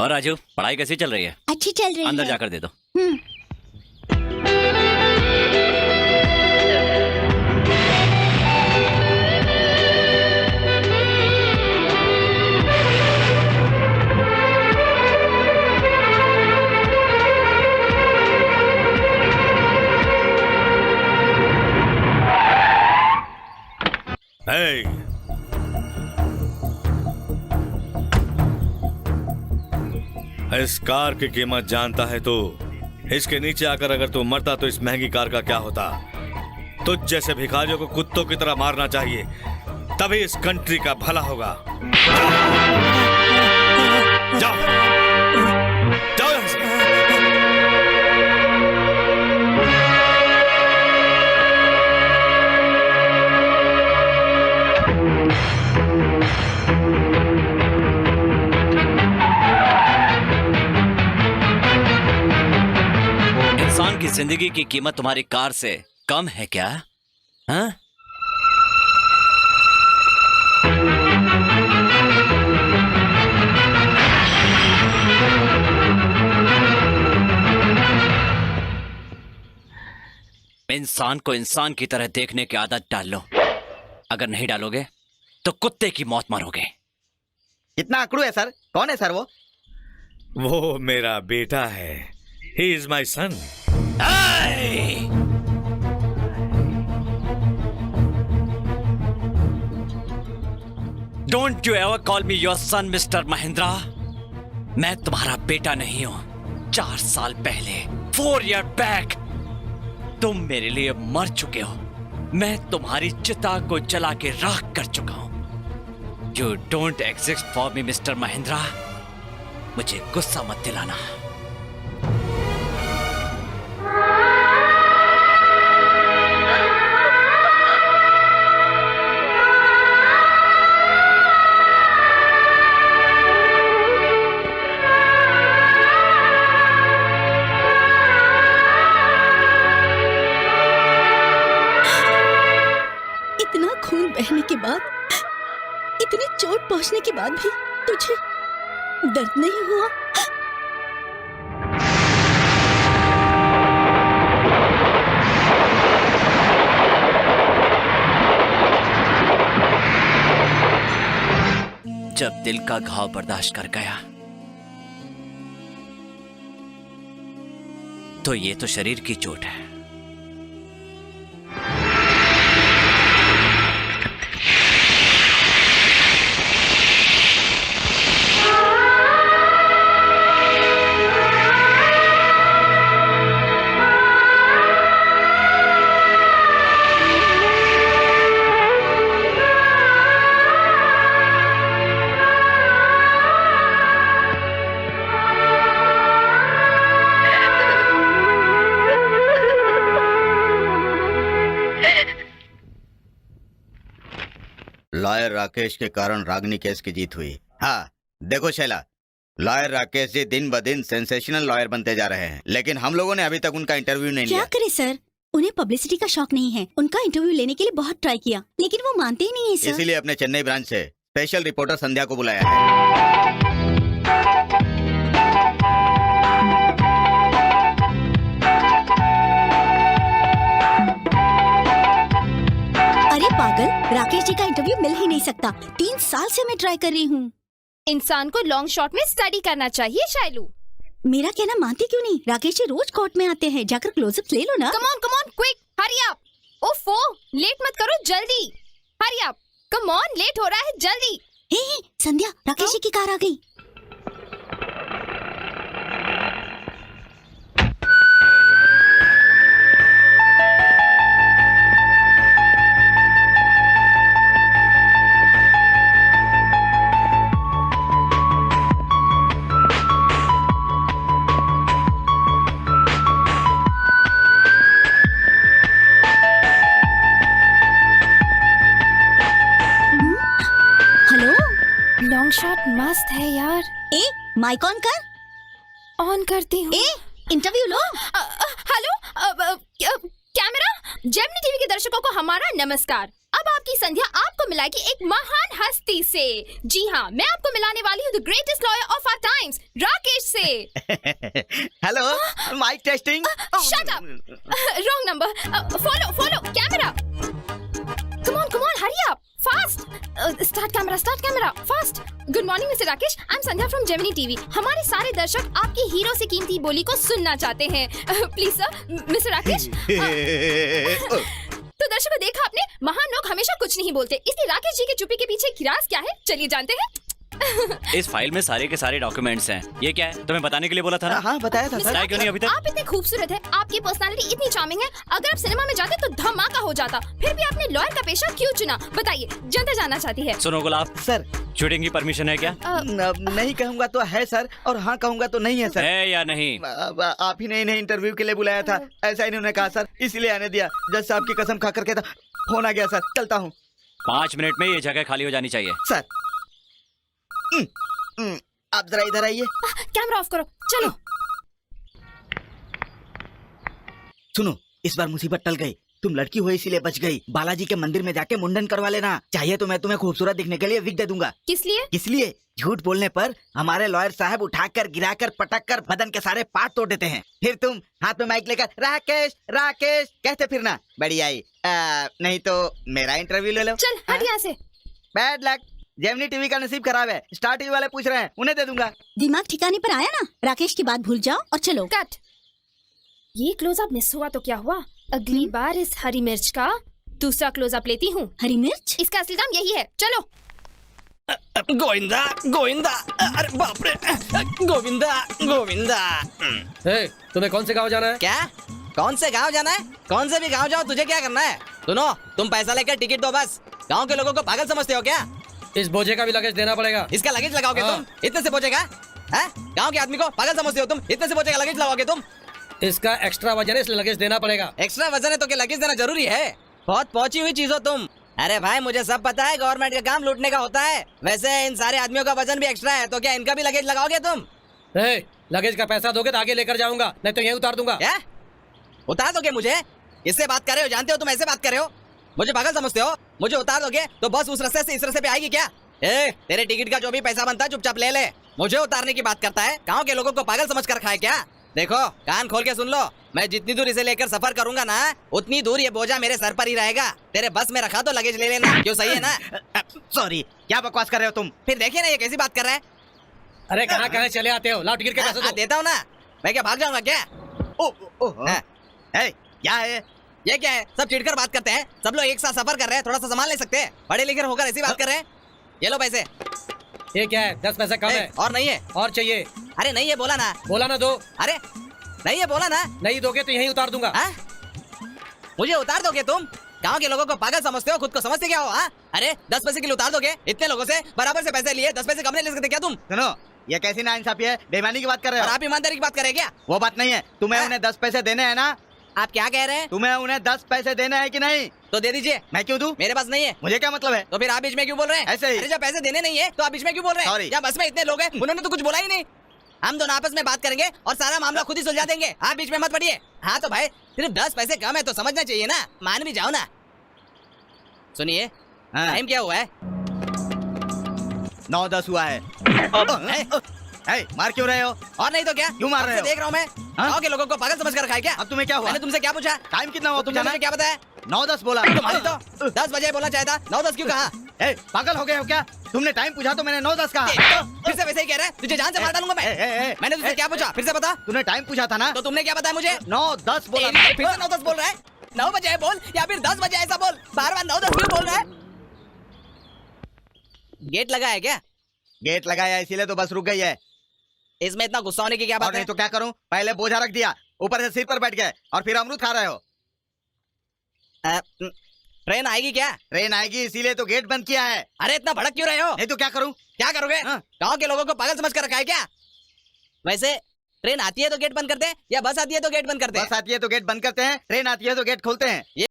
और राजू, पढ़ाई कैसी चल रही है? अच्छी चल रही है। अंदर जाकर दे दो। Hey! इस कार की कीमत जानता है तो इसके नीचे आकर अगर तू मरता तो इस महंगी कार का क्या होता? तुझ जैसे भिखारियों को कुत्तों की तरह मारना चाहिए, तभी इस कंट्री का भला होगा। जाओ, जाओ यहाँ से। इंसान की जिंदगी की कीमत तुम्हारी कार से कम है क्या? हाँ? इंसान को इंसान की तरह देखने की आदत डाल लो। अगर नहीं डालोगे तो कुत्ते की मौत मरोगे। कितना अकड़ू है सर? कौन है सर वो? वो मेरा बेटा है। He is my son. Hey! Don't you ever call me your son, Mr. Mahindra. मैं तुम्हारा बेटा नहीं हूं। 4 साल पहले 4 year back तुम मेरे लिए मर चुके हो। मैं तुम्हारी चिता को जला के राख कर चुका हूं। You don't exist for me, Mr. Mahindra. मुझे गुस्सा मत दिलाना। इतना खून बहने के बाद, इतनी चोट पहुंचने के बाद भी तुझे दर्द नहीं हुआ? जब दिल का घाव बर्दाश्त कर गया तो ये तो शरीर की चोट है। लॉयर राकेश के कारण रागनी केस की जीत हुई। हाँ देखो शैला, लॉयर राकेश जी दिन ब दिन सेंसेशनल लॉयर बनते जा रहे हैं, लेकिन हम लोगों ने अभी तक उनका इंटरव्यू नहीं लिया। क्या करे सर, उन्हें पब्लिसिटी का शौक नहीं है। उनका इंटरव्यू लेने के लिए बहुत ट्राई किया, लेकिन वो मानते ही नहीं है सर। इसीलिए अपने चेन्नई ब्रांच से स्पेशल रिपोर्टर संध्या को बुलाया है। अरे पागल, राकेश जी का इंटरव्यू मिल ही नहीं सकता। 3 साल से मैं ट्राई कर रही हूँ। इंसान को लॉन्ग शॉट में स्टडी करना चाहिए शाइलू। मेरा कहना मानती क्यों नहीं? राकेश जी रोज कोर्ट में आते हैं, जाकर क्लोजअप ले लो ना। Come on quick, hurry up. ओफो, लेट मत करो, जल्दी hurry up. Come on, late हो रहा है, जल्दी। हे संध्या, राकेश जी की कार आ गई। लॉन्ग शॉट मस्त है यार। ए माइक ऑन कर। ऑन करती हूँ। ए इंटरव्यू लो। Hello camera. जेमिनी टीवी के दर्शकों को हमारा नमस्कार। अब आप आपकी संध्या आपको मिलाएगी एक महान हस्ती से। जी हाँ, मैं आपको मिलाने वाली हूँ the greatest lawyer of our times, Rakesh से। Hello, mike testing. Shut up, wrong number. Follow camera. Come on, hurry up, fast. Start camera, fast. Good morning, Mr. Rakesh. I'm Sandhya from Gemini TV. हमारे सारे दर्शक आपके hero से कीमती बोली को सुनना चाहते हैं। Please sir, Mr. Rakesh. तो दर्शकों, देखा आपने, महान लोग हमेशा कुछ नहीं बोलते, इसलिए राकेश जी की चुप्पी के पीछे की राज क्या है, चलिए जानते हैं। इस फाइल में सारे के सारे डॉक्यूमेंट्स हैं। ये क्या है? तुम्हें बताने के लिए बोला था ना? हाँ, बताया था सर। बताया क्यों नहीं अभी तक? आप इतने खूबसूरत हैं, आपकी पर्सनालिटी इतनी चार्मिंग है, अगर आप सिनेमा में जाते तो धमाका हो जाता। फिर भी आपने लॉयर का पेशा क्यों चुना, बताइए, जनता जानना चाहती है। सुनो गुलाब सर, शूटिंग की परमिशन है क्या? नहीं कहूँगा तो है सर, और हाँ कहूँगा तो नहीं है सर। है या नहीं? आप ही ने इन्हें इंटरव्यू के लिए बुलाया था, ऐसा इन्होंने कहा सर, इसलिए आने दिया। जज साहब की कसम खा करके था, फोन आ गया सर, चलता हूँ। 5 मिनट में ये जगह खाली हो जानी चाहिए। सर आप जरा इधर आइए। कैमरा ऑफ करो, चलो। सुनो, इस बार मुसीबत टल गई, तुम लड़की हो इसीलिए बच गई। बालाजी के मंदिर में जाके मुंडन करवा लेना, चाहिए तो मैं तुम्हें खूबसूरत दिखने के लिए विग दे दूंगा। किस लिए? इसलिए झूठ बोलने पर हमारे लॉयर साहब उठाकर, गिराकर, पटक कर बदन के सारे पार्ट तोड़ देते हैं। फिर तुम हाथ में माइक लेकर राकेश राकेश कहते फिरना, बढ़िया आई। नहीं तो मेरा इंटरव्यू ले लो। चल हट यहाँ से। बैड लक, जेमिनी टीवी का नसीब खराब है, स्टार टीवी वाले पूछ रहे हैं, उन्हें दे दूंगा। दिमाग ठिकाने पर आया ना, राकेश की बात भूल जाओ और चलो। कट। ये क्लोजअप मिस हुआ तो क्या हुआ, अगली बार इस हरी मिर्च का दूसरा क्लोजअप लेती हूँ। हरी मिर्च? इसका असली नाम यही है, चलो। गोविंदा गोविंदा, अरे बाप रे, गोविंदा गोविंदा। तुम्हें कौन से गांव जाना है? क्या? कौन से गांव जाना है? कौन से भी गांव जाओ, तुझे क्या करना है? सुनो, तुम पैसा लेकर टिकट दो बस। गांव के लोगों को पागल समझते हो क्या? इस बोझे का भी लगेज देना पड़ेगा। इसका लगेज लगाओगे तुम? इतने से बोझे का? गांव के आदमी को पागल समझते हो तुम? इतने से बोझे का लगेज लगाओगे तुम? इसका एक्स्ट्रा वजन है, इसलिए लगेज देना पड़ेगा। एक्स्ट्रा वजन है तो क्या लगेज देना जरूरी है? बहुत पहुंची हुई चीज हो तुम। अरे भाई, मुझे सब पता है, गवर्नमेंट का काम लूटने का होता है। वैसे इन सारे आदमियों का वजन भी एक्स्ट्रा है, तो क्या इनका भी लगेज लगाओगे तुम? लगेज का पैसा दोगे तो आगे लेकर जाऊंगा, नहीं तो यहीं उतार दूंगा। क्या उतार दोगे मुझे? इससे बात कर रहे हो? जानते हो तुम ऐसे बात कर रहे हो? मुझे पागल समझते हो? मुझे उतार दोगे तो बस उस रास्ते से इस रास्ते पे आएगी क्या? तेरे टिकट का जो भी पैसा बनता है चुपचाप ले ले। मुझे उतारने की बात करता है? गांव के लोगों को पागल समझ कर रखा है क्या? देखो, कान खोल के सुन लो, मैं जितनी दूर इसे लेकर सफर करूंगा ना, उतनी दूर ये बोझा मेरे सर पर ही रहेगा। तेरे बस में रखा तो लगेज ले लेना, क्यों? सही है ना? सॉरी, क्या बकवास कर रहे हो तुम? फिर देखिए ना ये कैसी बात कर रहा है। अरे कहाँ चले आते हो? लाओ टिकट के पैसे दो। देता हूँ ना, मैं क्या भाग जाऊंगा क्या? क्या है ये? क्या है? सब चिढ़कर बात करते हैं, सब लोग एक साथ सफर कर रहे हैं, थोड़ा सा संभाल नहीं सकते? पढ़े लिखे होकर ऐसी बात कर रहे हैं। ये लो पैसे। ये क्या है? 10 पैसे कम है। और नहीं है? और चाहिए। अरे नहीं है, बोला ना। बोला ना दो। अरे नहीं है, बोला ना। नहीं दोगे तो यहीं उतार दूंगा। मुझे उतार दोगे तुम? गांव के लोगों को पागल समझते हो, खुद को समझते क्या हो? अरे 10 पैसे के लिए उतार दोगे? इतने लोगों से बराबर से पैसे लिए, 10 पैसे कम नहीं ले सकते क्या तुम? सुनो, ये कैसी नाइंसाफी है, बेईमानी की बात कर रहे और हो। आप ईमानदारी की बात कर रहे हैं क्या? वो बात नहीं है, तुम्हें उन्हें 10 पैसे देने हैं ना? आप क्या कह रहे हैं? तुम्हें उन्हें 10 पैसे देने हैं कि नहीं? तो दे दीजिए। मैं क्यों दूं? मेरे पास नहीं है। मुझे क्या मतलब है? तो फिर आप बीच में क्यों बोल रहे हैं? ऐसे ही। अरे जब पैसे देने नहीं है तो आप बीच में क्यों बोल रहे हैं? Sorry। जब बस में इतने लोग हैं, उन्होंने तो कुछ बोला ही नहीं। हम दोनों आपस में बात करेंगे और सारा मामला खुद ही सुलझा देंगे, आप बीच में मत पड़िए। हाँ तो भाई, सिर्फ 10 पैसे कम है तो समझना चाहिए ना, मान भी जाओ ना। सुनिए, टाइम क्या हुआ है? 9:10 हुआ है। मार क्यों रहे हो? और नहीं तो क्या? क्यों मार रहे हो? देख रहा हूँ मैं, गाँव के लोगों को पागल समझ कर रखा है क्या? अब तुम्हें क्या हुआ? मैंने तुमसे क्या पूछा? टाइम कितना हुआ? तुमने मुझे क्या बताया? 9:10 बोला। तुम्हारी तो 10 बजे बोलना चाहिए था, 9:10 क्यों कहा? पागल हो गए हो क्या? तुमने टाइम पूछा तो मैंने 9:10 कहा। फिर से वैसे ही कह रहा है, तुझे जान से मार डालूंगा मैं। मैंने तुझसे क्या पूछा? फिर से बता। तूने टाइम पूछा था ना? तो तुमने क्या बताया मुझे? 9:10 बोला। फिर से 9:10 बोल रहा है? 9 बजे बोल या फिर 10 बजे ऐसा बोल, बार-बार 9:10 क्यों बोल रहा है? गेट लगा है क्या? गेट लगाया इसीलिए तो बस रुक गई है। इसमें इतना गुस्सा होने की क्या और बात नहीं है? तो क्या करूं? पहले बोझा रख दिया, ऊपर से सिर पर बैठ गए और फिर अमरूद खा रहे हो। ट्रेन आएगी क्या? ट्रेन आएगी इसीलिए तो गेट बंद किया है। अरे इतना भड़क क्यों रहे हो? नहीं तो क्या करूं? क्या करोगे? गांव के लोगों को पागल समझ कर रखा है क्या? वैसे ट्रेन आती है तो गेट बंद करते हैं या बस आती है तो गेट बंद करते हैं? बस आती है तो गेट बंद करते हैं, ट्रेन आती है तो गेट खोलते हैं।